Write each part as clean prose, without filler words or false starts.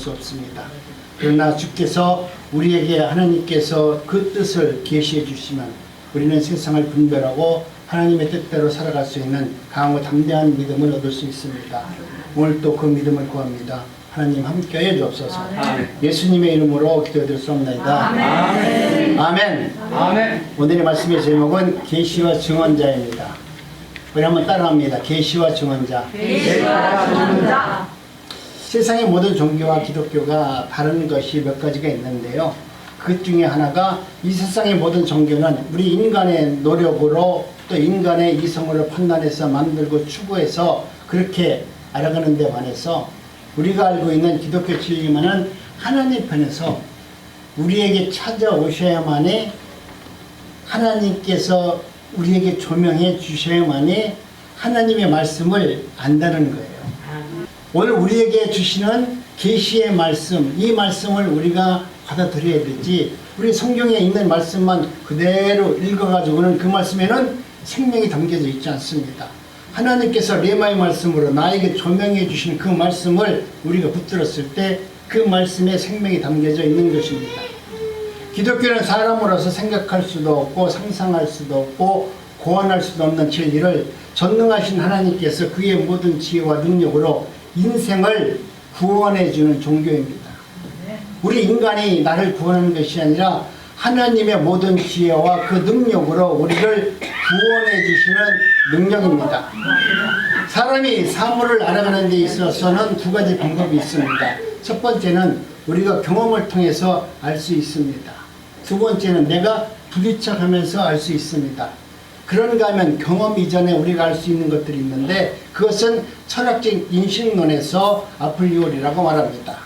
수 없습니다. 그러나 주께서 우리에게 하나님께서 그 뜻을 계시해 주시면 우리는 세상을 분별하고 하나님의 뜻대로 살아갈 수 있는 강하고 담대한 믿음을 얻을 수 있습니다. 오늘 또 그 믿음을 구합니다. 하나님 함께해 주옵소서. 아멘. 예수님의 이름으로 기도드렸습니다. 아멘. 아멘. 아멘. 오늘의 말씀의 제목은 계시와 증언자입니다. 우리 한번 따라합니다. 계시와 증언자. 계시와 증언자. 세상의 모든 종교와 기독교가 다른 것이 몇 가지가 있는데요. 그 중에 하나가 이 세상의 모든 종교는 우리 인간의 노력으로 또 인간의 이성으로 판단해서 만들고 추구해서 그렇게 알아가는 데 반해서 우리가 알고 있는 기독교 진리만은 하나님 편에서 우리에게 찾아오셔야만이 하나님께서 우리에게 조명해 주셔야만이 하나님의 말씀을 안다는 거예요. 오늘 우리에게 주시는 계시의 말씀, 이 말씀을 우리가 받아들여야 되지, 우리 성경에 있는 말씀만 그대로 읽어가지고는 그 말씀에는 생명이 담겨져 있지 않습니다. 하나님께서 레마의 말씀으로 나에게 조명해 주신 그 말씀을 우리가 붙들었을 때 그 말씀에 생명이 담겨져 있는 것입니다. 기독교는 사람으로서 생각할 수도 없고 상상할 수도 없고 고안할 수도 없는 진리를 전능하신 하나님께서 그의 모든 지혜와 능력으로 인생을 구원해 주는 종교입니다. 우리 인간이 나를 구원하는 것이 아니라 하나님의 모든 지혜와 그 능력으로 우리를 구원해 주시는 능력입니다. 사람이 사물을 알아가는 데 있어서는 두 가지 방법이 있습니다. 첫 번째는 우리가 경험을 통해서 알 수 있습니다. 두 번째는 내가 부딪혀가면서 알 수 있습니다. 그런가 하면 경험 이전에 우리가 알 수 있는 것들이 있는데 그것은 철학적 인식론에서 아프리오리라고 말합니다.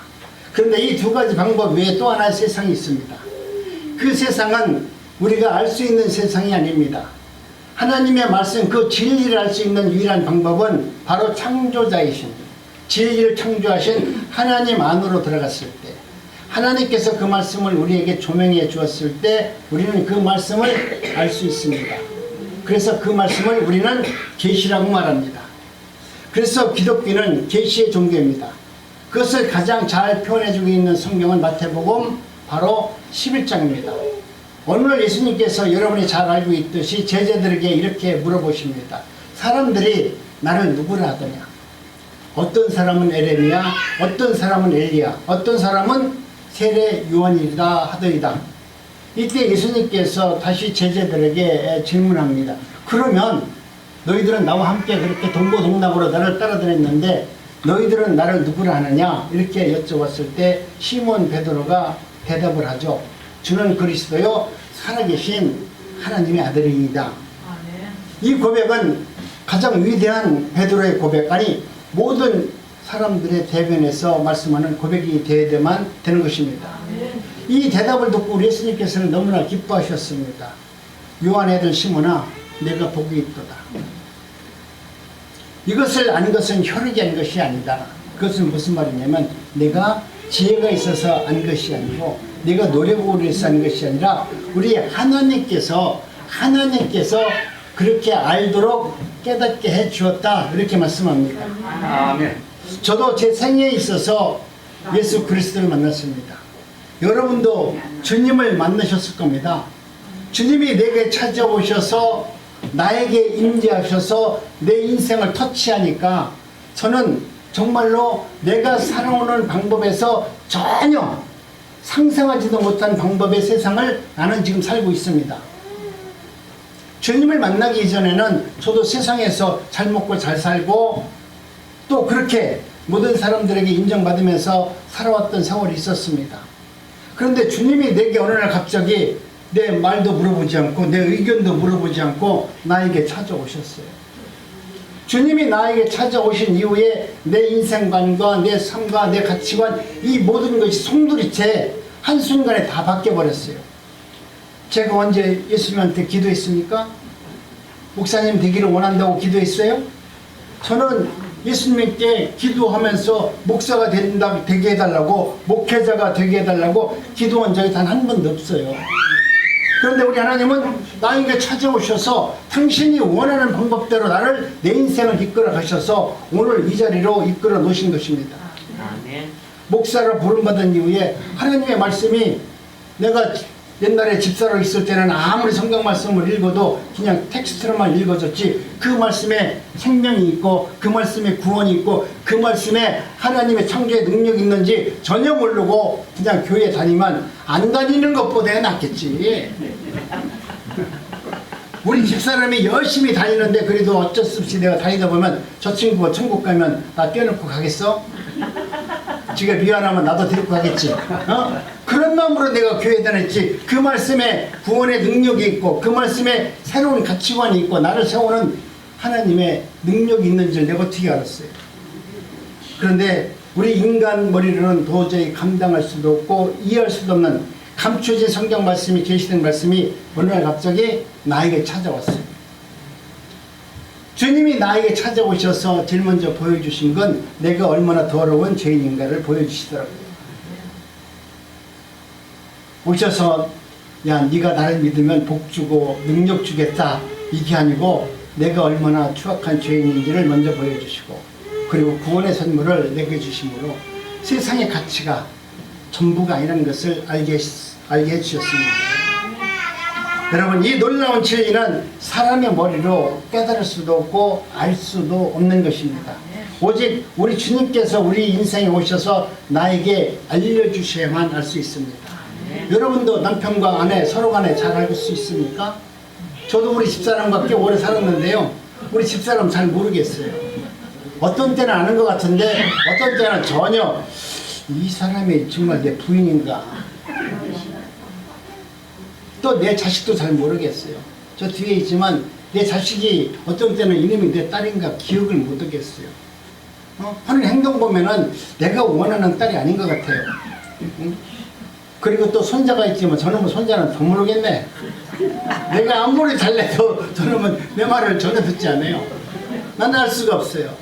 그런데 이 두 가지 방법 외에 또 하나의 세상이 있습니다. 그 세상은 우리가 알 수 있는 세상이 아닙니다. 하나님의 말씀, 그 진리를 알 수 있는 유일한 방법은 바로 창조자이신 진리를 창조하신 하나님 안으로 들어갔을 때, 하나님께서 그 말씀을 우리에게 조명해 주었을 때 우리는 그 말씀을 알 수 있습니다. 그래서 그 말씀을 우리는 계시라고 말합니다. 그래서 기독교는 계시의 종교입니다. 그것을 가장 잘 표현해주고 있는 성경은 마태복음 바로 11장입니다. 오늘 예수님께서 여러분이 잘 알고 있듯이 제자들에게 이렇게 물어보십니다. 사람들이 나를 누구라 하더냐? 어떤 사람은 에레미야, 어떤 사람은 엘리야, 어떤 사람은 세례 요한이다 하더이다. 이때 예수님께서 다시 제자들에게 질문합니다. 그러면 너희들은 나와 함께 그렇게 동고동락으로 나를 따라다녔는데 너희들은 나를 누구라 하느냐? 이렇게 여쭤봤을 때 시몬 베드로가 대답을 하죠. 주는 그리스도요 살아계신 하나님의 아들이니다. 이 고백은 가장 위대한 베드로의 고백, 아니 모든 사람들의 대변에서 말씀하는 고백이 되어야만 되는 것입니다. 이 대답을 듣고 우리 예수님께서는 너무나 기뻐하셨습니다. 요한 애들 시몬아, 내가 복이 있도다. 이것을 아는 것은 혈육이 한 것이 아니다. 그것은 무슨 말이냐면 내가 지혜가 있어서 안 것이 아니고 내가 노력으로 해서 한 것이 아니라 우리 하나님께서 그렇게 알도록 깨닫게 해 주었다. 이렇게 말씀합니다. 아멘. 저도 제 생애에 있어서 예수 그리스도를 만났습니다. 여러분도 주님을 만나셨을 겁니다. 주님이 내게 찾아오셔서 나에게 임재하셔서 내 인생을 터치하니까 저는 정말로 내가 살아오는 방법에서 전혀 상상하지도 못한 방법의 세상을 나는 지금 살고 있습니다. 주님을 만나기 이전에는 저도 세상에서 잘 먹고 잘 살고 또 그렇게 모든 사람들에게 인정받으면서 살아왔던 세월이 있었습니다. 그런데 주님이 내게 어느 날 갑자기 내 말도 물어보지 않고 내 의견도 물어보지 않고 나에게 찾아오셨어요. 주님이 나에게 찾아오신 이후에 내 인생관과 내 삶과 내 가치관, 이 모든 것이 송두리째 한순간에 다 바뀌어버렸어요. 제가 언제 예수님한테 기도했습니까? 목사님 되기를 원한다고 기도했어요? 저는 예수님께 기도하면서 목사가 되게 해달라고, 목회자가 되게 해달라고 기도한 적이 단 한 번도 없어요. 그런데 우리 하나님은 나에게 찾아오셔서 당신이 원하는 방법대로 나를, 내 인생을 이끌어 가셔서 오늘 이 자리로 이끌어 놓으신 것입니다. 목사로 부름받은 이후에 하나님의 말씀이 내가 옛날에 집사로 있을 때는 아무리 성경 말씀을 읽어도 그냥 텍스트로만 읽어졌지 그 말씀에 생명이 있고 그 말씀에 구원이 있고 그 말씀에 하나님의 창조의 능력이 있는지 전혀 모르고 그냥 교회 다니면 안 다니는 것보다 낫겠지. 우리 집사람이 열심히 다니는데 그래도 어쩔 수 없이 내가 다니다 보면 저 친구가 천국 가면 나 떼어놓고 가겠어? 지가 미안하면 나도 데리고 가겠지. 어? 그런 마음으로 내가 교회에 다녔지. 그 말씀에 구원의 능력이 있고 그 말씀에 새로운 가치관이 있고 나를 세우는 하나님의 능력이 있는 줄 내가 어떻게 알았어요. 그런데 우리 인간 머리로는 도저히 감당할 수도 없고 이해할 수도 없는 감춰진 성경 말씀이 계시된 말씀이 어느 날 갑자기 나에게 찾아왔어요. 주님이 나에게 찾아오셔서 제일 먼저 보여주신 건 내가 얼마나 더러운 죄인인가를 보여주시더라고요. 오셔서 야 네가 나를 믿으면 복 주고 능력 주겠다 이게 아니고 내가 얼마나 추악한 죄인인지를 먼저 보여주시고 그리고 구원의 선물을 내게 주심으로 세상의 가치가 전부가 아니라는 것을 알게 해주셨습니다. 여러분 이 놀라운 진리는 사람의 머리로 깨달을 수도 없고 알 수도 없는 것입니다. 오직 우리 주님께서 우리 인생에 오셔서 나에게 알려주셔야만 알 수 있습니다. 여러분도 남편과 아내 서로 간에 잘 알고 수 있습니까? 저도 우리 집사람과 꽤 오래 살았는데요. 우리 집사람 잘 모르겠어요. 어떤 때는 아는 것 같은데 어떤 때는 전혀 이 사람이 정말 내 부인인가 또 내 자식도 잘 모르겠어요. 저 뒤에 있지만 내 자식이 어떤 때는 이름이 내 딸인가 기억을 못 하겠어요. 하는 행동 보면은 내가 원하는 딸이 아닌 것 같아요. 그리고 또 손자가 있지만 저놈의 손자는 더 모르겠네. 내가 아무리 잘내도 저놈은 내 말을 전혀 듣지 않아요. 나는 알 수가 없어요.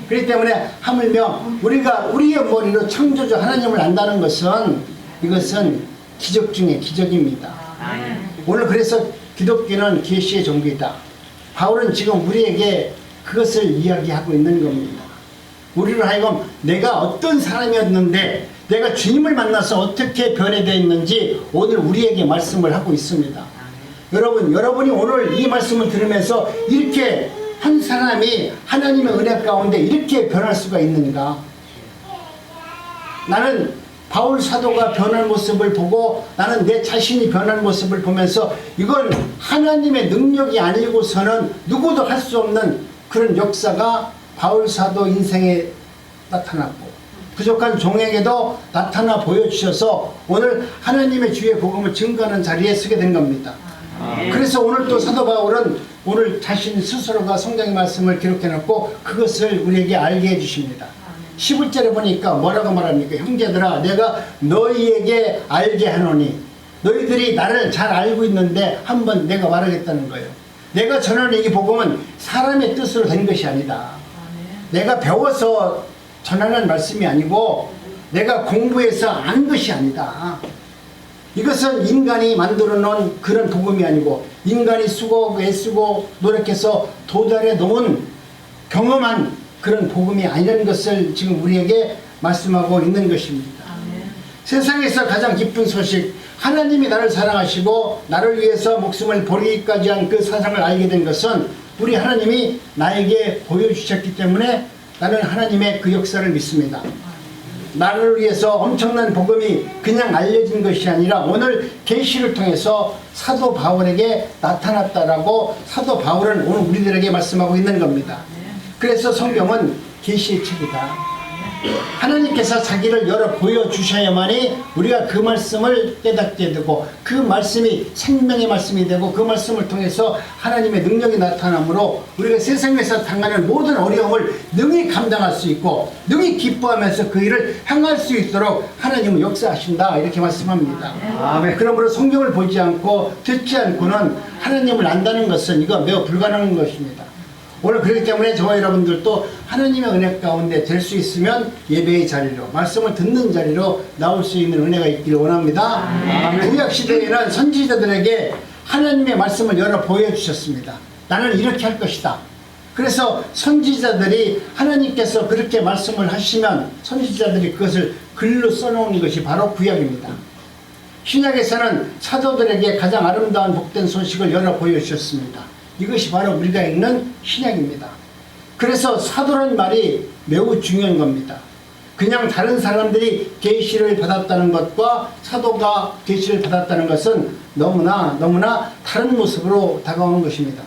그렇기 때문에 하물며 우리가 우리의 머리로 창조주 하나님을 안다는 것은 이것은 기적 중에 기적입니다. 오늘 그래서 기독교는 계시의 종교이다. 바울은 지금 우리에게 그것을 이야기하고 있는 겁니다. 우리를 하여금 내가 어떤 사람이었는데 내가 주님을 만나서 어떻게 변해되어 있는지 오늘 우리에게 말씀을 하고 있습니다. 여러분이 오늘 이 말씀을 들으면서 이렇게 한 사람이 하나님의 은혜 가운데 이렇게 변할 수가 있는가? 나는 바울 사도가 변한 모습을 보고 나는 내 자신이 변한 모습을 보면서 이건 하나님의 능력이 아니고서는 누구도 할 수 없는 그런 역사가 바울 사도 인생에 나타났고 부족한 종에게도 나타나 보여주셔서 오늘 하나님의 주의 복음을 증거하는 자리에 서게 된 겁니다. 그래서 오늘 또 사도 바울은 오늘 자신 스스로가 성경의 말씀을 기록해놓고 그것을 우리에게 알게 해주십니다. 11절에 보니까 뭐라고 말합니까? 형제들아 내가 너희에게 알게 하노니 너희들이 나를 잘 알고 있는데 한번 내가 말하겠다는 거예요. 내가 전하는 이 복음은 사람의 뜻으로 된 것이 아니다. 내가 배워서 전하는 말씀이 아니고 내가 공부해서 안 것이 아니다. 이것은 인간이 만들어 놓은 그런 복음이 아니고 인간이 수고 애쓰고 노력해서 도달해 놓은 경험한 그런 복음이 아니라는 것을 지금 우리에게 말씀하고 있는 것입니다. 세상에서 가장 기쁜 소식 하나님이 나를 사랑하시고 나를 위해서 목숨을 버리기까지 한 그 사상을 알게 된 것은 우리 하나님이 나에게 보여주셨기 때문에 나는 하나님의 그 역사를 믿습니다. 나를 위해서 엄청난 복음이 그냥 알려진 것이 아니라 오늘 계시를 통해서 사도 바울에게 나타났다라고 사도 바울은 오늘 우리들에게 말씀하고 있는 겁니다. 그래서 성경은 계시의 책이다. 하나님께서 자기를 열어 보여주셔야만이 우리가 그 말씀을 깨닫게 되고 그 말씀이 생명의 말씀이 되고 그 말씀을 통해서 하나님의 능력이 나타나므로 우리가 세상에서 당하는 모든 어려움을 능히 감당할 수 있고 능히 기뻐하면서 그 일을 향할 수 있도록 하나님은 역사하신다 이렇게 말씀합니다. 아멘. 그러므로 성경을 보지 않고 듣지 않고는 하나님을 안다는 것은 이거 매우 불가능한 것입니다. 오늘 그렇기 때문에 저와 여러분들도 하나님의 은혜 가운데 될 수 있으면 예배의 자리로 말씀을 듣는 자리로 나올 수 있는 은혜가 있기를 원합니다. 구약시대에는 선지자들에게 하나님의 말씀을 열어 보여주셨습니다. 나는 이렇게 할 것이다. 그래서 선지자들이 하나님께서 그렇게 말씀을 하시면 선지자들이 그것을 글로 써놓은 것이 바로 구약입니다. 신약에서는 사도들에게 가장 아름다운 복된 소식을 열어 보여주셨습니다. 이것이 바로 우리가 읽는 신약입니다. 그래서 사도란 말이 매우 중요한 겁니다. 그냥 다른 사람들이 계시를 받았다는 것과 사도가 계시를 받았다는 것은 너무나 다른 모습으로 다가오는 것입니다.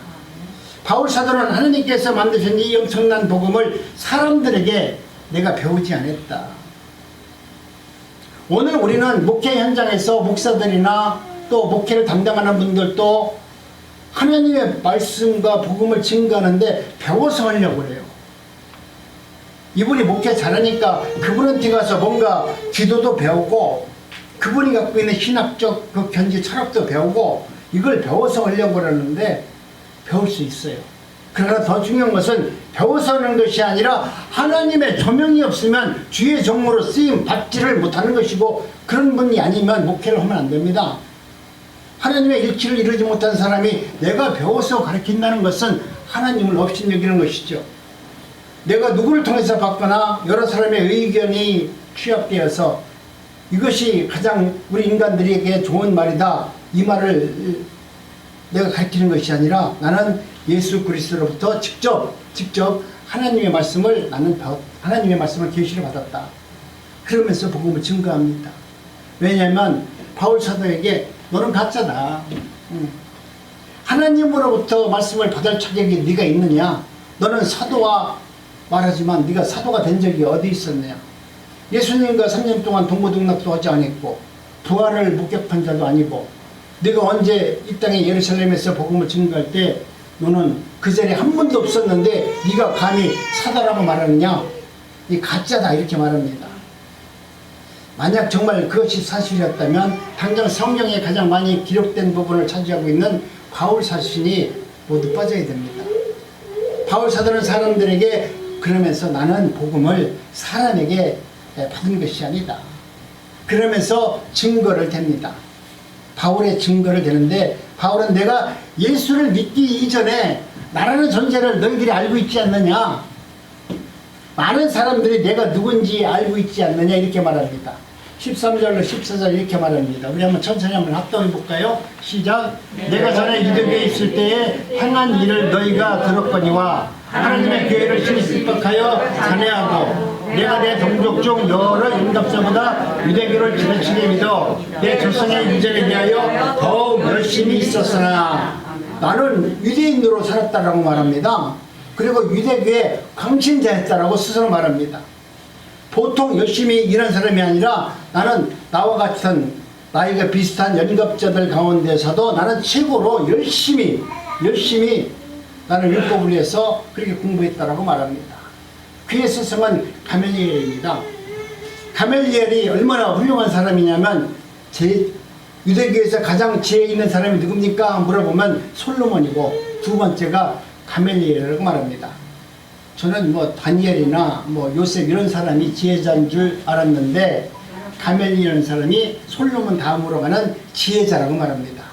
바울 사도는 하나님께서 만드신 이 엄청난 복음을 사람들에게 내가 배우지 않았다. 오늘 우리는 목회 현장에서 목사들이나 또 목회를 담당하는 분들도 하나님의 말씀과 복음을 증거하는데 배워서 하려고 해요. 이분이 목회 잘하니까 그분한테 가서 뭔가 기도도 배우고 그분이 갖고 있는 신학적 그 견지 철학도 배우고 이걸 배워서 하려고 그러는데 배울 수 있어요. 그러나 더 중요한 것은 배워서 하는 것이 아니라 하나님의 조명이 없으면 주의 종으로 쓰임 받지를 못하는 것이고 그런 분이 아니면 목회를 하면 안 됩니다. 하나님의 일치를 이루지 못한 사람이 내가 배워서 가르친다는 것은 하나님을 없인 여기는 것이죠. 내가 누구를 통해서 받거나 여러 사람의 의견이 취합되어서 이것이 가장 우리 인간들에게 좋은 말이다 이 말을 내가 가르치는 것이 아니라 나는 예수 그리스도로부터 직접 하나님의 말씀을 하나님의 말씀을 계시를 받았다. 그러면서 복음을 증거합니다. 왜냐하면 바울 사도에게 너는 가짜다. 하나님으로부터 말씀을 받을 자격이 네가 있느냐? 너는 사도와 말하지만 네가 사도가 된 적이 어디 있었느냐? 예수님과 3년 동안 동고동락도 하지 않았고 부활을 목격한 자도 아니고 네가 언제 이 땅에 예루살렘에서 복음을 증거할 때 너는 그 자리에 한 번도 없었는데 네가 감히 사도라고 말하느냐? 이 가짜다 이렇게 말합니다. 만약 정말 그것이 사실이었다면 당장 성경에 가장 많이 기록된 부분을 차지하고 있는 바울 사신이 모두 빠져야 됩니다. 바울 사도는 사람들에게 그러면서 나는 복음을 사람에게 받은 것이 아니다. 그러면서 증거를 댑니다. 바울의 증거를 대는데 바울은 내가 예수를 믿기 이전에 나라는 존재를 너희들이 알고 있지 않느냐? 많은 사람들이 내가 누군지 알고 있지 않느냐 이렇게 말합니다. 13절로 14절 이렇게 말합니다. 우리 한번 천천히 한번 합독해 볼까요? 시작. 내가 전에 유대교에 있을 때에 행한 일을 너희가 들었거니와 하나님의 교회를 신이 습박하여 잔해하고 내가 내 동족 중 여러 인갑자보다 유대교를 지나치게 믿어 내 조상의 유전에 대하여 더욱 열심히 있었으나 나는 유대인으로 살았다라고 말합니다. 그리고 유대교의 강신자였다라고 스스로 말합니다. 보통 열심히 일한 사람이 아니라 나는 나와 같은 나이가 비슷한 연갑자들 가운데서도 나는 최고로 열심히 나는 율법을 위해서 그렇게 공부했다라고 말합니다. 그의 스승은 가멜리엘입니다. 가멜리엘이 얼마나 훌륭한 사람이냐면 유대교에서 가장 지혜 있는 사람이 누굽니까? 물어보면 솔로몬이고 두 번째가 가멜리엘이라고 말합니다. 저는 다니엘이나 요셉 이런 사람이 지혜자인 줄 알았는데 가멜리엘이라는 사람이 솔로몬 다음으로 가는 지혜자라고 말합니다.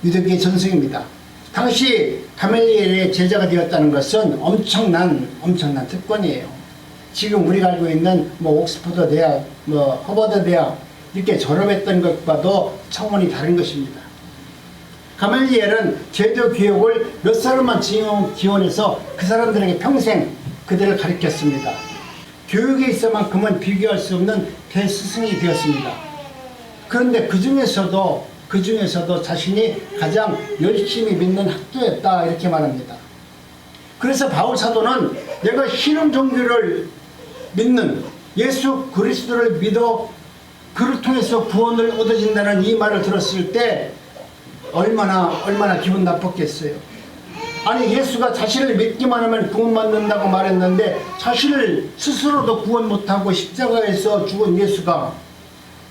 유대교의 전승입니다. 당시 가멜리엘의 제자가 되었다는 것은 엄청난 특권이에요. 지금 우리가 알고 있는 옥스퍼드 대학, 허버드 대학 이렇게 졸업했던 것과도 차원이 다른 것입니다. 가멜리엘은 제도 교육을 몇 사람만 지원해서 그 사람들에게 평생 그들을 가르쳤습니다. 교육에 있어만큼은 비교할 수 없는 대스승이 되었습니다. 그런데 그 중에서도 자신이 가장 열심히 믿는 학도였다 이렇게 말합니다. 그래서 바울 사도는 내가 신흥 종교를 믿는 예수 그리스도를 믿어 그를 통해서 구원을 얻어진다는 이 말을 들었을 때 얼마나 기분 나빴겠어요. 아니 예수가 자신을 믿기만 하면 구원받는다고 말했는데 자신을 스스로도 구원 못하고 십자가에서 죽은 예수가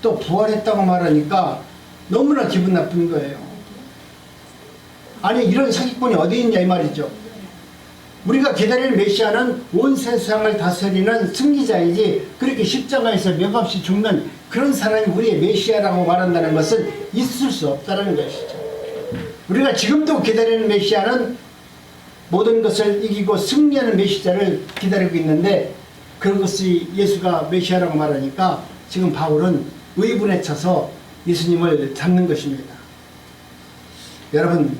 또 부활했다고 말하니까 너무나 기분 나쁜 거예요. 아니 이런 사기꾼이 어디 있냐 이 말이죠. 우리가 기다릴 메시아는 온 세상을 다스리는 승리자이지 그렇게 십자가에서 맥없이 죽는 그런 사람이 우리의 메시아라고 말한다는 것은 있을 수 없다는 것이죠. 우리가 지금도 기다리는 메시아는 모든 것을 이기고 승리하는 메시자를 기다리고 있는데 그것이 예수가 메시아라고 말하니까 지금 바울은 의분에 차서 예수님을 잡는 것입니다. 여러분,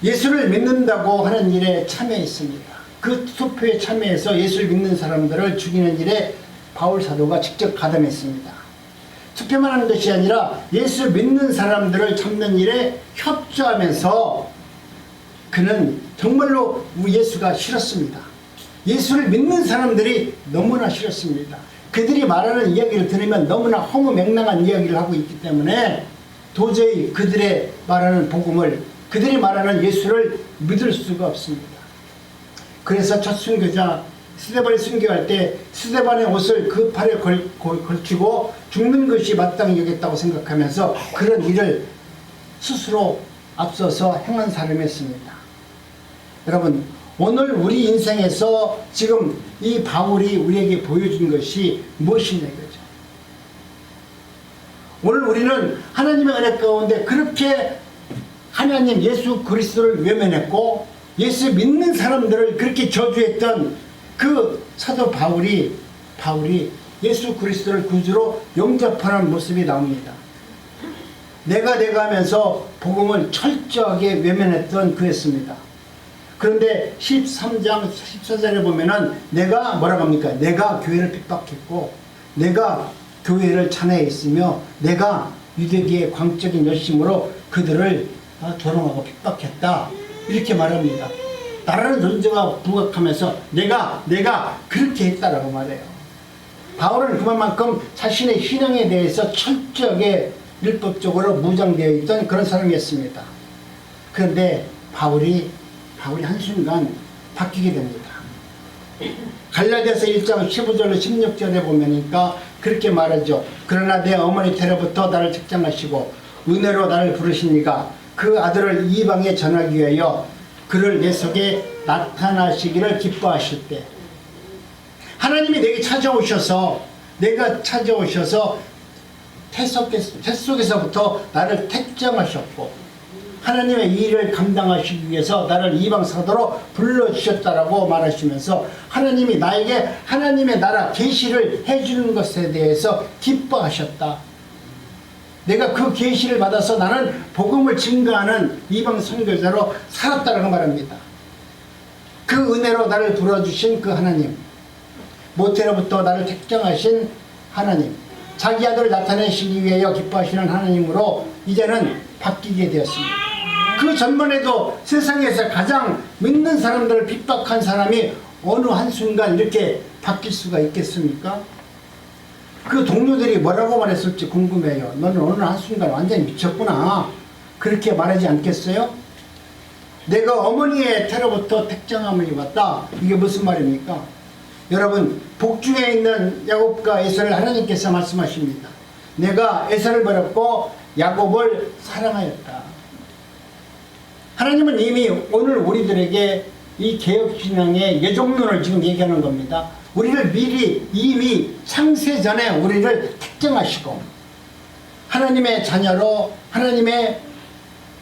예수를 믿는다고 하는 일에 참여했습니다. 그 투표에 참여해서 예수를 믿는 사람들을 죽이는 일에 바울 사도가 직접 가담했습니다. 투표만 하는 것이 아니라 예수 믿는 사람들을 잡는 일에 협조하면서 그는 정말로 예수가 싫었습니다. 예수를 믿는 사람들이 너무나 싫었습니다. 그들이 말하는 이야기를 들으면 너무나 허무맹랑한 이야기를 하고 있기 때문에 도저히 그들의 말하는 복음을, 그들이 말하는 예수를 믿을 수가 없습니다. 그래서 첫 순교자 스데반이 순교할 때 스데반의 옷을 그 팔에 걸치고 죽는 것이 마땅히 여겼다고 생각하면서 그런 일을 스스로 앞서서 행한 사람이었습니다. 여러분, 오늘 우리 인생에서 지금 이 바울이 우리에게 보여준 것이 무엇이냐 이거죠. 오늘 우리는 하나님의 은혜 가운데 그렇게 하나님 예수 그리스도를 외면했고 예수 믿는 사람들을 그렇게 저주했던 그 사도 바울이 예수 그리스도를 구주로 영접하는 모습이 나옵니다. 내가 하면서 복음을 철저하게 외면했던 그였습니다. 그런데 13장 14절에 보면은 내가 뭐라고 합니까? 내가 교회를 핍박했고 내가 교회를 찬양했으며 내가 유대계의 광적인 열심으로 그들을 조롱하고 핍박했다 이렇게 말합니다. 나라는 존재가 부각하면서 내가 그렇게 했다라고 말해요. 바울은 그만큼 자신의 신앙에 대해서 철저하게 율법적으로 무장되어 있던 그런 사람이었습니다. 그런데 바울이 한순간 바뀌게 됩니다. 갈라디아서 1장 15절로 16절에 보면니까 그렇게 말하죠. 그러나 내 어머니 때로부터 나를 책장하시고 은혜로 나를 부르시니가 그 아들을 이방에 전하기 위하여 그를 내 속에 나타나시기를 기뻐하실 때 하나님이 내게 찾아오셔서 태 속에서부터 나를 택정하셨고 하나님의 일을 감당하시기 위해서 나를 이방 사도로 불러주셨다라고 말하시면서 하나님이 나에게 하나님의 나라 계시를 해주는 것에 대해서 기뻐하셨다. 내가 그 계시를 받아서 나는 복음을 증거하는 이방 선교자로 살았다라고 말합니다. 그 은혜로 나를 불러주신 그 하나님, 모태로부터 나를 택정하신 하나님, 자기 아들을 나타내시기 위하여 기뻐하시는 하나님으로 이제는 바뀌게 되었습니다. 그 전만 해도 세상에서 가장 믿는 사람들을 핍박한 사람이 어느 한순간 이렇게 바뀔 수가 있겠습니까? 그 동료들이 뭐라고 말했을지 궁금해요. 너는 어느 한순간 완전히 미쳤구나. 그렇게 말하지 않겠어요? 내가 어머니의 태로부터 택정함을 입었다. 이게 무슨 말입니까? 여러분, 복중에 있는 야곱과 에사를 하나님께서 말씀하십니다. 내가 에사를 버렸고 야곱을 사랑하였다. 하나님은 이미 오늘 우리들에게 이 개혁신앙의 예정론을 지금 얘기하는 겁니다. 우리를 미리 이미 창세전에 우리를 특정하시고 하나님의 자녀로 하나님의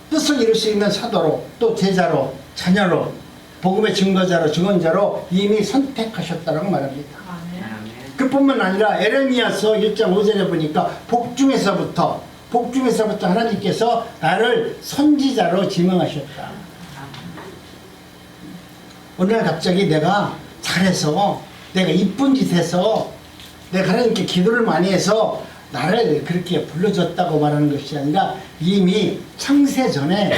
뜻을 이룰 수 있는 사도로 또 제자로 자녀로 복음의 증거자로 증언자로 이미 선택하셨다고 말합니다. 그뿐만 아니라 에레미야서 1장 5절에 보니까 복중에서부터 하나님께서 나를 선지자로 지명하셨다. 어느 날 갑자기 내가 잘해서 내가 이쁜 짓 해서 내가 하나님께 기도를 많이 해서 나를 그렇게 불러줬다고 말하는 것이 아니라 이미 창세전에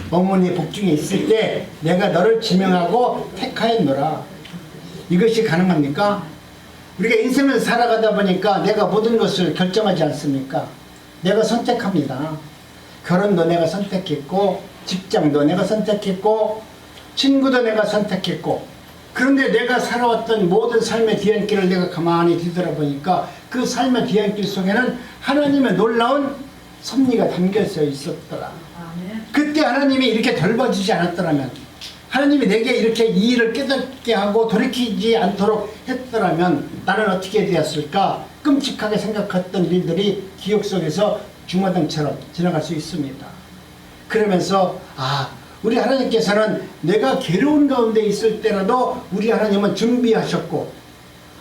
어머니 복중에 있을 때 내가 너를 지명하고 택하였노라. 이것이 가능합니까? 우리가 인생을 살아가다 보니까 내가 모든 것을 결정하지 않습니까? 내가 선택합니다. 결혼도 내가 선택했고 직장도 내가 선택했고 친구도 내가 선택했고 그런데 내가 살아왔던 모든 삶의 뒤안길을 내가 가만히 뒤돌아보니까 그 삶의 뒤안길 속에는 하나님의 놀라운 섭리가 담겨져 있었더라. 그때 하나님이 이렇게 돌봐주지 않았더라면 하나님이 내게 이렇게 이 일을 깨닫게 하고 돌이키지 않도록 했더라면 나는 어떻게 되었을까? 끔찍하게 생각했던 일들이 기억 속에서 주마등처럼 지나갈 수 있습니다. 그러면서 우리 하나님께서는 내가 괴로운 가운데 있을 때라도 우리 하나님은 준비하셨고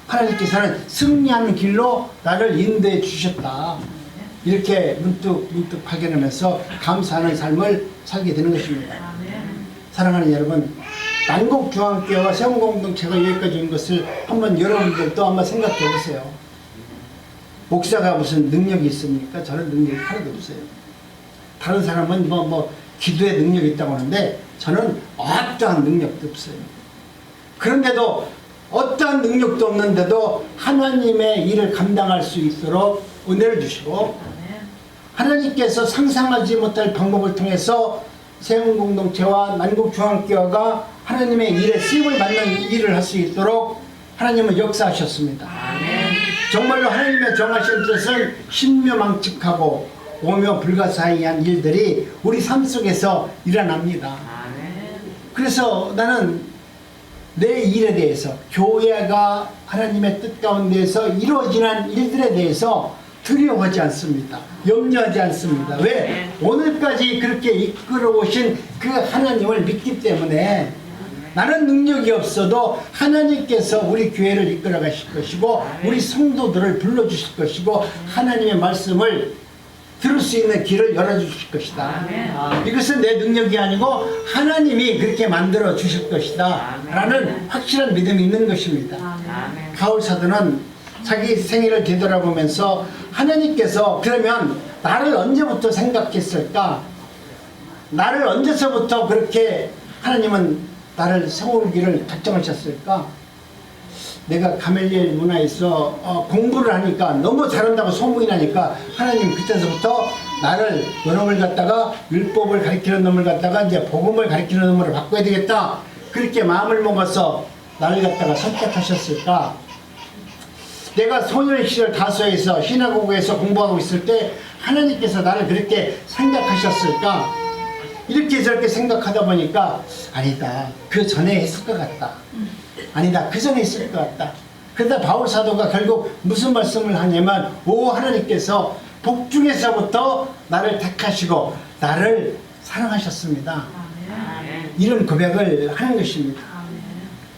하나님께서는 승리하는 길로 나를 인도해 주셨다. 이렇게 문득 발견하면서 감사하는 삶을 살게 되는 것입니다. 사랑하는 여러분, 난곡중앙교회와 세운공동체가 여기까지 온 것을 한번 여러분들도 한번 생각해 보세요. 목사가 무슨 능력이 있습니까? 저는 능력이 하나도 없어요. 다른 사람은 기도에 능력이 있다고 하는데 저는 어떠한 능력도 없어요. 그런데도 어떠한 능력도 없는데도 하나님의 일을 감당할 수 있도록 은혜를 주시고 하나님께서 상상하지 못할 방법을 통해서 세운공동체와 난곡중앙교회가 하나님의 일에 쓰임을 받는 일을 할 수 있도록 하나님은 역사하셨습니다. 정말로 하나님의 정하신 뜻은 신묘망측하고 오묘 불가사의한 일들이 우리 삶 속에서 일어납니다. 그래서 나는 내 일에 대해서 교회가 하나님의 뜻 가운데에서 이루어지는 일들에 대해서 두려워하지 않습니다. 염려하지 않습니다. 왜? 오늘까지 그렇게 이끌어 오신 그 하나님을 믿기 때문에 나는 능력이 없어도 하나님께서 우리 교회를 이끌어 가실 것이고 우리 성도들을 불러주실 것이고 하나님의 말씀을 들을 수 있는 길을 열어주실 것이다. 이것은 내 능력이 아니고 하나님이 그렇게 만들어 주실 것이다 라는 확실한 믿음이 있는 것입니다. 바울 사도는 자기 생애를 되돌아보면서 하나님께서 그러면 나를 언제부터 생각했을까? 나를 언제서부터 그렇게 하나님은 나를 세우기를 작정하셨을까? 내가 가멜리엘 문화에서 공부를 하니까 너무 잘한다고 소문이 나니까 하나님 그때서부터 나를 요놈을 갖다가 율법을 가리키는 놈을 갖다가 이제 복음을 가리키는 놈으로 바꿔야 되겠다. 그렇게 마음을 먹어서 나를 갖다가 선택하셨을까? 내가 소년 시절 다소에서 신화고교에서 공부하고 있을 때 하나님께서 나를 그렇게 생각하셨을까? 이렇게 저렇게 생각하다 보니까 아니다. 그 전에 했을 것 같다. 아니다. 그 전에 했을 것 같다. 그러다 바울 사도가 결국 무슨 말씀을 하냐면 오 하나님께서 복중에서부터 나를 택하시고 나를 사랑하셨습니다. 이런 고백을 하는 것입니다.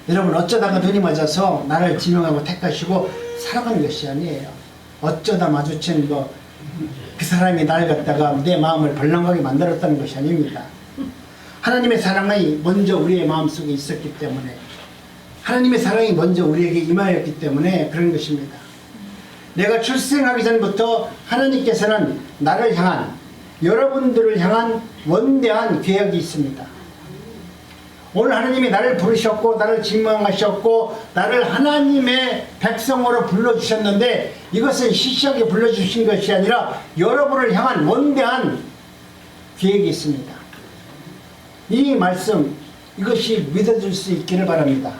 여러분 어쩌다가 눈이 맞아서 나를 지명하고 택하시고 사랑한 것이 아니에요. 어쩌다 마주친 그 사람이 나를 갖다가 내 마음을 벌렁하게 만들었다는 것이 아닙니다. 하나님의 사랑이 먼저 우리의 마음속에 있었기 때문에 하나님의 사랑이 먼저 우리에게 임하였기 때문에 그런 것입니다. 내가 출생하기 전부터 하나님께서는 나를 향한 여러분들을 향한 원대한 계획이 있습니다. 오늘 하나님이 나를 부르셨고 나를 지명하셨고 나를 하나님의 백성으로 불러주셨는데 이것은 시시하게 불러주신 것이 아니라 여러분을 향한 원대한 계획이 있습니다. 이 말씀 이것이 믿어질 수 있기를 바랍니다.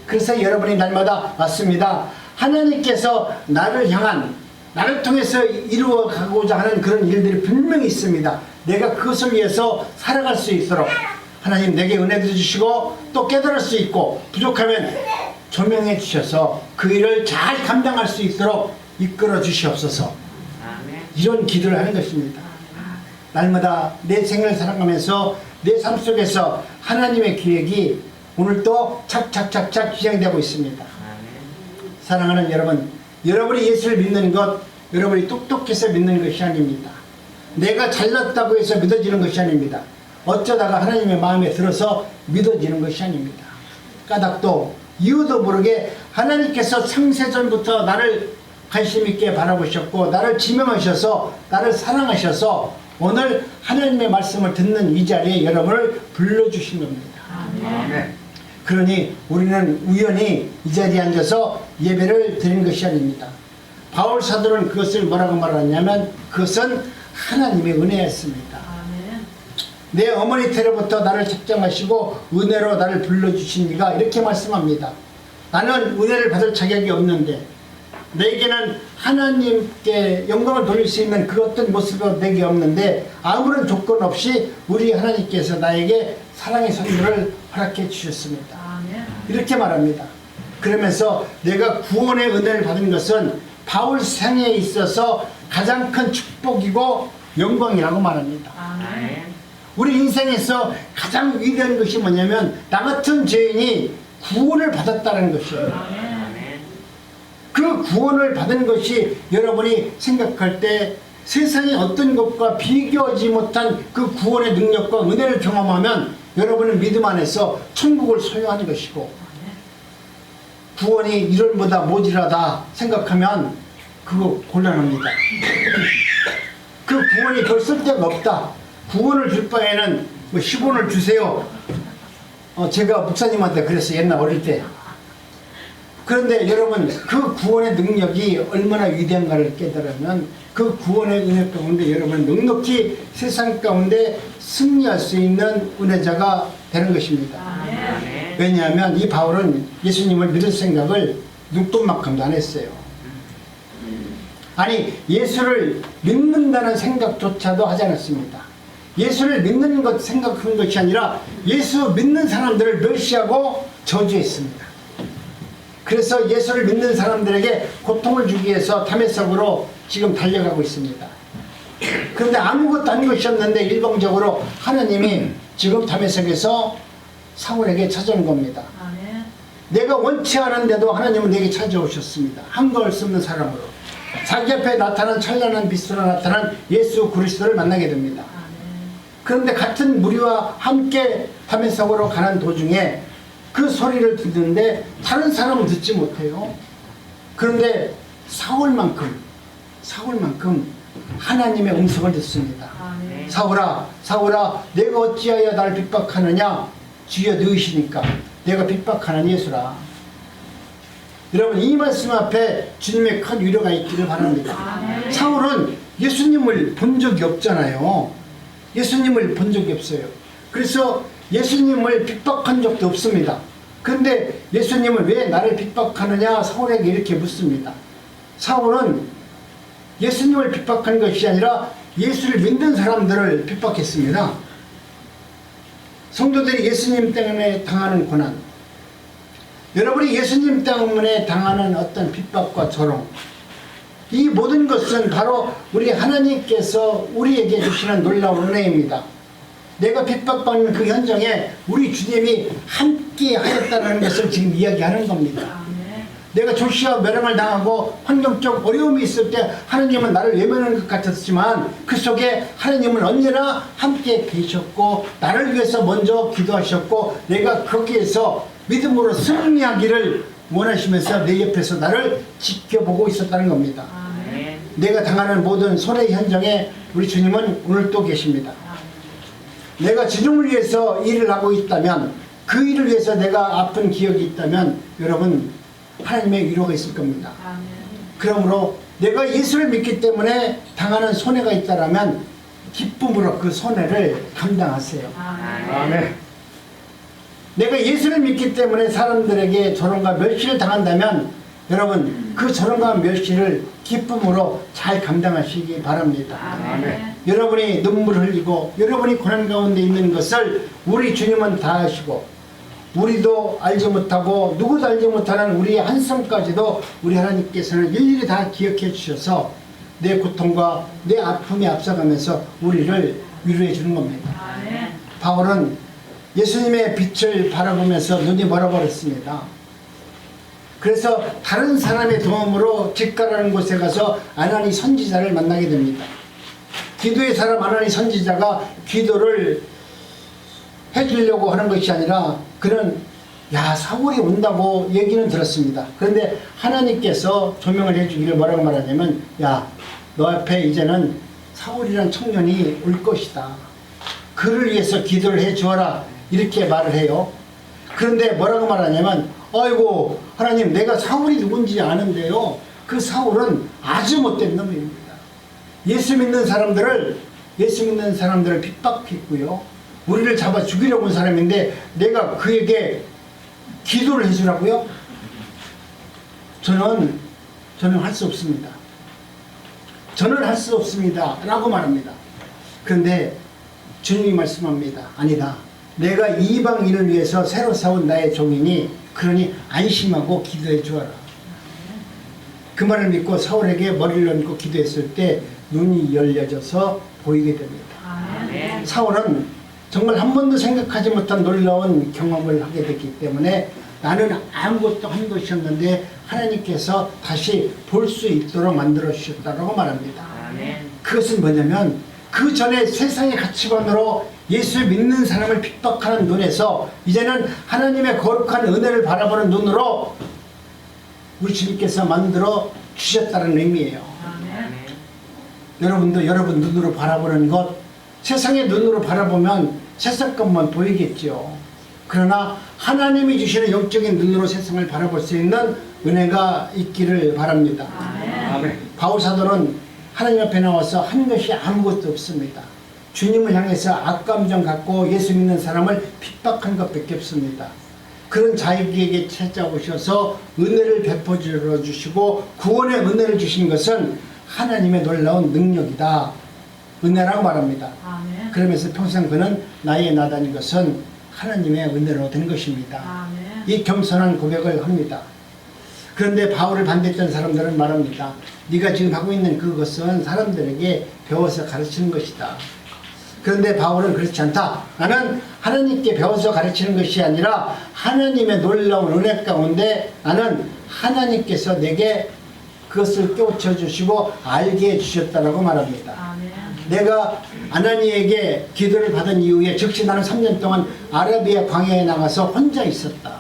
그래서 여러분이 날마다 맞습니다. 하나님께서 나를 향한 나를 통해서 이루어가고자 하는 그런 일들이 분명히 있습니다. 내가 그것을 위해서 살아갈 수 있도록 하나님 내게 은혜도 주시고 또 깨달을 수 있고 부족하면 조명해 주셔서 그 일을 잘 감당할 수 있도록 이끌어 주시옵소서. 이런 기도를 하는 것입니다. 날마다 내 생을 살아가면서 내 삶 속에서 하나님의 계획이 오늘도 착착착착 시작되고 있습니다. 사랑하는 여러분, 여러분이 예수를 믿는 것 여러분이 똑똑해서 믿는 것이 아닙니다. 내가 잘났다고 해서 믿어지는 것이 아닙니다. 어쩌다가 하나님의 마음에 들어서 믿어지는 것이 아닙니다. 까닭도 이유도 모르게 하나님께서 창세전부터 나를 관심 있게 바라보셨고 나를 지명하셔서 나를 사랑하셔서 오늘 하나님의 말씀을 듣는 이 자리에 여러분을 불러주신 겁니다. 아멘. 그러니 우리는 우연히 이 자리에 앉아서 예배를 드린 것이 아닙니다. 바울 사도는 그것을 뭐라고 말하냐면 그것은 하나님의 은혜였습니다. 내 어머니 때로부터 나를 책정하시고 은혜로 나를 불러주신 이가 이렇게 말씀합니다. 나는 은혜를 받을 자격이 없는데 내게는 하나님께 영광을 돌릴 수 있는 그 어떤 모습도 내게 없는데 아무런 조건 없이 우리 하나님께서 나에게 사랑의 선물을 허락해 주셨습니다. 이렇게 말합니다. 그러면서 내가 구원의 은혜를 받은 것은 바울 생애에 있어서 가장 큰 축복이고 영광이라고 말합니다. 우리 인생에서 가장 위대한 것이 뭐냐면 나 같은 죄인이 구원을 받았다는 것이에요. 그 구원을 받은 것이 여러분이 생각할 때 세상의 어떤 것과 비교하지 못한 그 구원의 능력과 은혜를 경험하면 여러분은 믿음 안에서 천국을 소유하는 것이고, 구원이 이런보다 모자라다 생각하면 그거 곤란합니다. 그 구원이 별 쓸데가 없다. 구원을 줄 바에는 뭐 10원을 주세요. 제가 목사님한테 그랬어요, 옛날 어릴 때. 그런데 여러분, 그 구원의 능력이 얼마나 위대한가를 깨달으면 그 구원의 은혜 가운데 여러분 넉넉히 세상 가운데 승리할 수 있는 은혜자가 되는 것입니다. 왜냐하면 이 바울은 예수님을 믿을 생각을 눈꼽만큼도 안 했어요. 아니, 예수를 믿는다는 생각조차도 하지 않았습니다. 예수를 믿는 것 생각한 것이 아니라 예수 믿는 사람들을 멸시하고 저주했습니다. 그래서 예수를 믿는 사람들에게 고통을 주기 위해서 다메섹으로 지금 달려가고 있습니다. 그런데 아무것도 한 것이 없는데 일방적으로 하나님이 지금 다메섹에서 사울에게 찾아온 겁니다. 내가 원치 않은데도 하나님은 내게 찾아오셨습니다. 한가할 수 없는 사람으로. 자기 앞에 나타난 찬란한 빛으로 나타난 예수 그리스도를 만나게 됩니다. 그런데 같은 무리와 함께 다메섹으로 가는 도중에 그 소리를 듣는데 다른 사람은 듣지 못해요. 그런데 사울만큼 하나님의 음성을 듣습니다. 사울아, 사울아, 내가 어찌하여 날 핍박하느냐? 주여 너희시니까 내가 핍박하는 예수라. 여러분, 이 말씀 앞에 주님의 큰 위로가 있기를 바랍니다. 사울은 예수님을 본 적이 없잖아요. 예수님을 본 적이 없어요. 그래서 예수님을 핍박한 적도 없습니다. 그런데 예수님은 왜 나를 핍박하느냐 사울에게 이렇게 묻습니다. 사울은 예수님을 핍박한 것이 아니라 예수를 믿는 사람들을 핍박했습니다. 성도들이 예수님 때문에 당하는 고난, 여러분이 예수님 때문에 당하는 어떤 핍박과 조롱, 이 모든 것은 바로 우리 하나님께서 우리에게 주시는 놀라운 은혜입니다. 내가 핍박받는 그 현장에 우리 주님이 함께 하였다는 것을 지금 이야기하는 겁니다. 내가 조시와 멸망을 당하고 환경적 어려움이 있을 때 하나님은 나를 외면하는 것 같았지만 그 속에 하나님은 언제나 함께 계셨고 나를 위해서 먼저 기도하셨고 내가 거기에서 믿음으로 승리하기를 원하시면서 내 옆에서 나를 지켜보고 있었다는 겁니다. 내가 당하는 모든 손해의 현장에 우리 주님은 오늘 또 계십니다. 내가 주님을 위해서 일을 하고 있다면, 그 일을 위해서 내가 아픈 기억이 있다면 여러분 하나님의 위로가 있을 겁니다. 그러므로 내가 예수를 믿기 때문에 당하는 손해가 있다면 기쁨으로 그 손해를 감당하세요. 아멘. 내가 예수를 믿기 때문에 사람들에게 조롱과 멸시를 당한다면 여러분 그 조롱과 멸시를 기쁨으로 잘 감당하시기 바랍니다. 아멘. 여러분이 눈물을 흘리고 여러분이 고난 가운데 있는 것을 우리 주님은 다 아시고, 우리도 알지 못하고 누구도 알지 못하는 우리의 한숨까지도 우리 하나님께서는 일일이 다 기억해 주셔서 내 고통과 내 아픔에 앞서가면서 우리를 위로해 주는 겁니다. 바울은 예수님의 빛을 바라보면서 눈이 멀어버렸습니다. 그래서 다른 사람의 도움으로 집가라는 곳에 가서 아나니 선지자를 만나게 됩니다. 기도의 사람 아나니 선지자가 기도를 해주려고 하는 것이 아니라 그는 사울이 온다고 얘기는 들었습니다. 그런데 하나님께서 조명을 해주기를 뭐라고 말하냐면 너 앞에 이제는 사울이라는 청년이 올 것이다. 그를 위해서 기도를 해주어라. 이렇게 말을 해요. 그런데 뭐라고 말하냐면 아이고 하나님, 내가 사울이 누군지 아는데요, 그 사울은 아주 못된 놈입니다. 예수 믿는 사람들을 핍박했고요, 우리를 잡아 죽이려고 온 사람인데 내가 그에게 기도를 해주라고요? 저는 할 수 없습니다. 저는 할 수 없습니다 라고 말합니다. 그런데 주님이 말씀합니다. 아니다. 내가 이방인을 위해서 새로 세운 나의 종이니 그러니 안심하고 기도해 주어라. 그 말을 믿고 사울에게 머리를 얹고 기도했을 때 눈이 열려져서 보이게 됩니다. 사울은 정말 한 번도 생각하지 못한 놀라운 경험을 하게 됐기 때문에 나는 아무것도 한 것이었는데 하나님께서 다시 볼 수 있도록 만들어 주셨다고 말합니다. 그것은 뭐냐면 그 전에 세상의 가치관으로 예수 믿는 사람을 핍박하는 눈에서 이제는 하나님의 거룩한 은혜를 바라보는 눈으로 우리 주님께서 만들어 주셨다는 의미예요. 여러분도 여러분 눈으로 바라보는 것, 세상의 눈으로 바라보면 세상 것만 보이겠죠. 그러나 하나님이 주시는 영적인 눈으로 세상을 바라볼 수 있는 은혜가 있기를 바랍니다. 아멘. 바울 사도는 하나님 앞에 나와서 한 것이 아무것도 없습니다. 주님을 향해서 악감정 갖고 예수 믿는 사람을 핍박한 것밖에 없습니다. 그런 자기에게 찾아오셔서 은혜를 베풀어 주시고 구원의 은혜를 주신 것은 하나님의 놀라운 능력이다. 은혜라고 말합니다. 아멘. 그러면서 평생 그는 나의 나다는 것은 하나님의 은혜로 된 것입니다. 아멘. 이 겸손한 고백을 합니다. 그런데 바울을 반대했던 사람들은 말합니다. 네가 지금 하고 있는 그것은 사람들에게 배워서 가르치는 것이다. 그런데 바울은 그렇지 않다. 나는 하나님께 배워서 가르치는 것이 아니라 하나님의 놀라운 은혜 가운데 나는 하나님께서 내게 그것을 깨우쳐 주시고 알게 해주셨다라고 말합니다. 아멘. 내가 아나니에게 기도를 받은 이후에 즉시 나는 3년 동안 아라비아 광야에 나가서 혼자 있었다.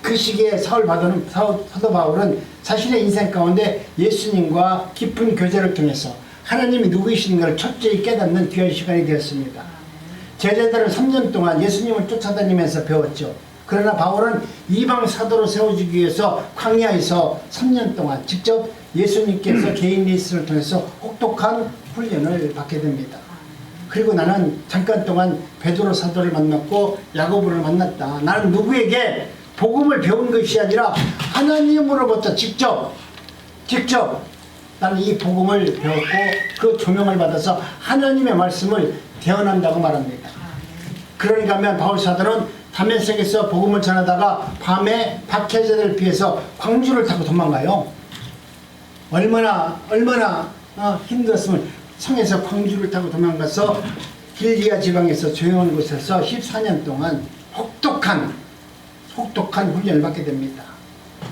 그 시기에 사도 바울은 자신의 인생 가운데 예수님과 깊은 교제를 통해서 하나님이 누구이신가를 철저히 깨닫는 귀한 시간이 되었습니다. 제자들은 3년 동안 예수님을 쫓아다니면서 배웠죠. 그러나 바울은 이방 사도로 세워주기 위해서 광야에서 3년 동안 직접 예수님께서 개인 리스를 통해서 혹독한 훈련을 받게 됩니다. 그리고 나는 잠깐 동안 베드로 사도를 만났고 야고보를 만났다. 나는 누구에게 복음을 배운 것이 아니라 하나님으로부터 직접 나는 이 복음을 배웠고 그 조명을 받아서 하나님의 말씀을 대언한다고 말합니다. 그러니까 하면 바울 사도는 다메섹에서 복음을 전하다가 밤에 박해자들을 피해서 광주를 타고 도망가요. 얼마나 힘들었으면 성에서 광주를 타고 도망가서 길리아 지방에서 조용한 곳에서 14년 동안 혹독한 훈련을 받게 됩니다.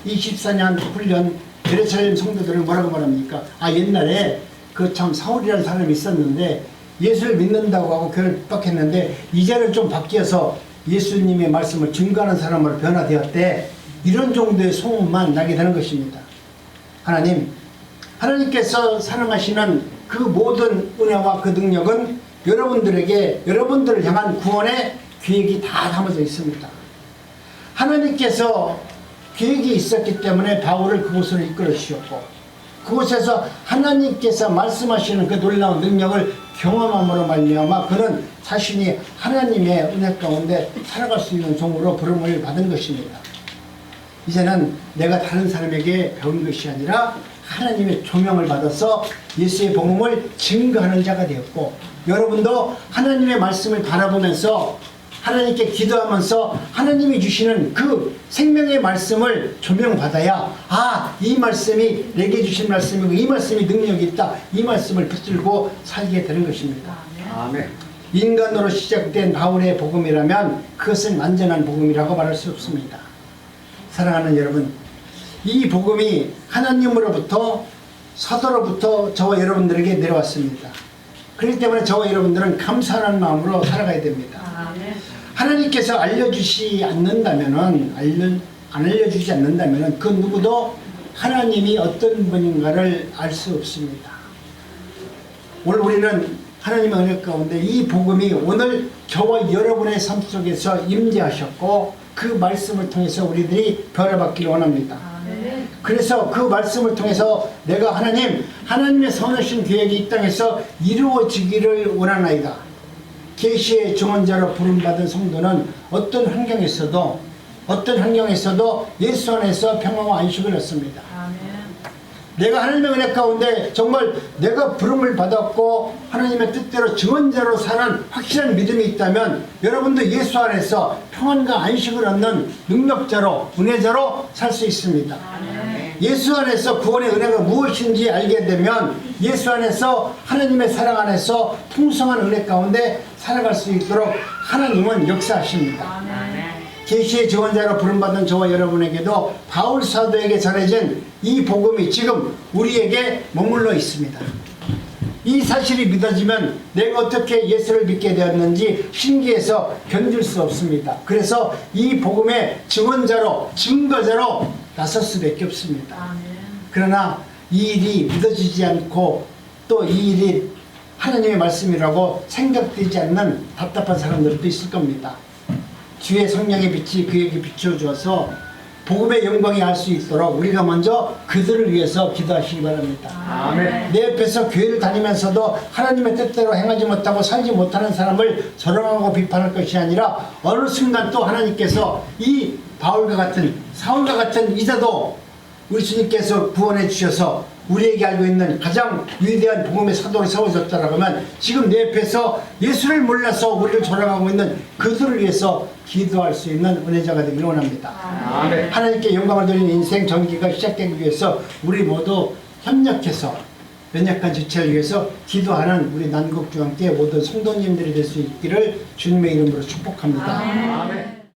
이 14년 훈련 예루살렘 성도들을 뭐라고 말합니까? 옛날에 그 참 사울이라는 사람이 있었는데 예수를 믿는다고 하고 교회를 핍박했는데 이제는 좀 바뀌어서 예수님의 말씀을 증거하는 사람으로 변화되었대. 이런 정도의 소문만 나게 되는 것입니다. 하나님께서 사랑하시는 그 모든 은혜와 그 능력은 여러분들을 향한 구원의 계획이 다 담아져 있습니다. 하나님께서 계획이 있었기 때문에 바울을 그곳으로 이끌어 주셨고 그곳에서 하나님께서 말씀하시는 그 놀라운 능력을 경험함으로 말미암아 그는 자신이 하나님의 은혜 가운데 살아갈 수 있는 종으로 부름을 받은 것입니다. 이제는 내가 다른 사람에게 배운 것이 아니라 하나님의 조명을 받아서 예수의 복음을 증거하는 자가 되었고 여러분도 하나님의 말씀을 바라보면서 하나님께 기도하면서 하나님이 주시는 그 생명의 말씀을 조명받아야 이 말씀이 내게 주신 말씀이고 이 말씀이 능력이 있다. 이 말씀을 붙들고 살게 되는 것입니다. 아멘. 인간으로 시작된 바울의 복음이라면 그것은 완전한 복음이라고 말할 수 없습니다. 사랑하는 여러분, 이 복음이 하나님으로부터 사도로부터 저와 여러분들에게 내려왔습니다. 그렇기 때문에 저와 여러분들은 감사하는 마음으로 살아가야 됩니다. 하나님께서 알려주지 않는다면은 안 알려주지 않는다면은 그 누구도 하나님이 어떤 분인가를 알 수 없습니다. 오늘 우리는 하나님의 은혜 가운데 이 복음이 오늘 저와 여러분의 삶 속에서 임재하셨고 그 말씀을 통해서 우리들이 변화받기를 원합니다. 그래서 그 말씀을 통해서 내가 하나님의 선하신 계획이 이 땅에서 이루어지기를 원하나이다. 계시의 증언자로 부름받은 성도는 어떤 환경에서도 예수 안에서 평화와 안식을 얻습니다. 내가 하나님의 은혜 가운데 정말 내가 부름을 받았고 하나님의 뜻대로 증언자로 사는 확실한 믿음이 있다면 여러분도 예수 안에서 평안과 안식을 얻는 능력자로 은혜자로 살 수 있습니다. 예수 안에서 구원의 은혜가 무엇인지 알게 되면 예수 안에서 하나님의 사랑 안에서 풍성한 은혜 가운데 살아갈 수 있도록 하나님은 역사하십니다. 계시의 증언자로 부름받은 저와 여러분에게도 바울 사도에게 전해진 이 복음이 지금 우리에게 머물러 있습니다. 이 사실이 믿어지면 내가 어떻게 예수를 믿게 되었는지 신기해서 견딜 수 없습니다. 그래서 이 복음의 증언자로, 증거자로 나설 수밖에 없습니다. 그러나 이 일이 믿어지지 않고 또 이 일이 하나님의 말씀이라고 생각되지 않는 답답한 사람들도 있을 겁니다. 주의 성령의 빛이 그에게 비춰주어서 복음의 영광이 알 수 있도록 우리가 먼저 그들을 위해서 기도하시기 바랍니다. 아멘. 내 옆에서 교회를 다니면서도 하나님의 뜻대로 행하지 못하고 살지 못하는 사람을 조롱하고 비판할 것이 아니라 어느 순간 또 하나님께서 이 바울과 같은 사울과 같은 이자도 우리 주님께서 구원해 주셔서 우리에게 알고 있는 가장 위대한 복음의 사도로 세워졌다라고 하면 지금 내 옆에서 예수를 몰라서 우리를 조롱하고 있는 그들을 위해서 기도할 수 있는 은혜자가 되기를 원합니다. 아멘. 하나님께 영광을 돌리는 인생 전기가 시작되기 위해서 우리 모두 협력해서 연약한 지체를 위해서 기도하는 우리 난국주함께 모든 성도님들이 될 수 있기를 주님의 이름으로 축복합니다. 아멘.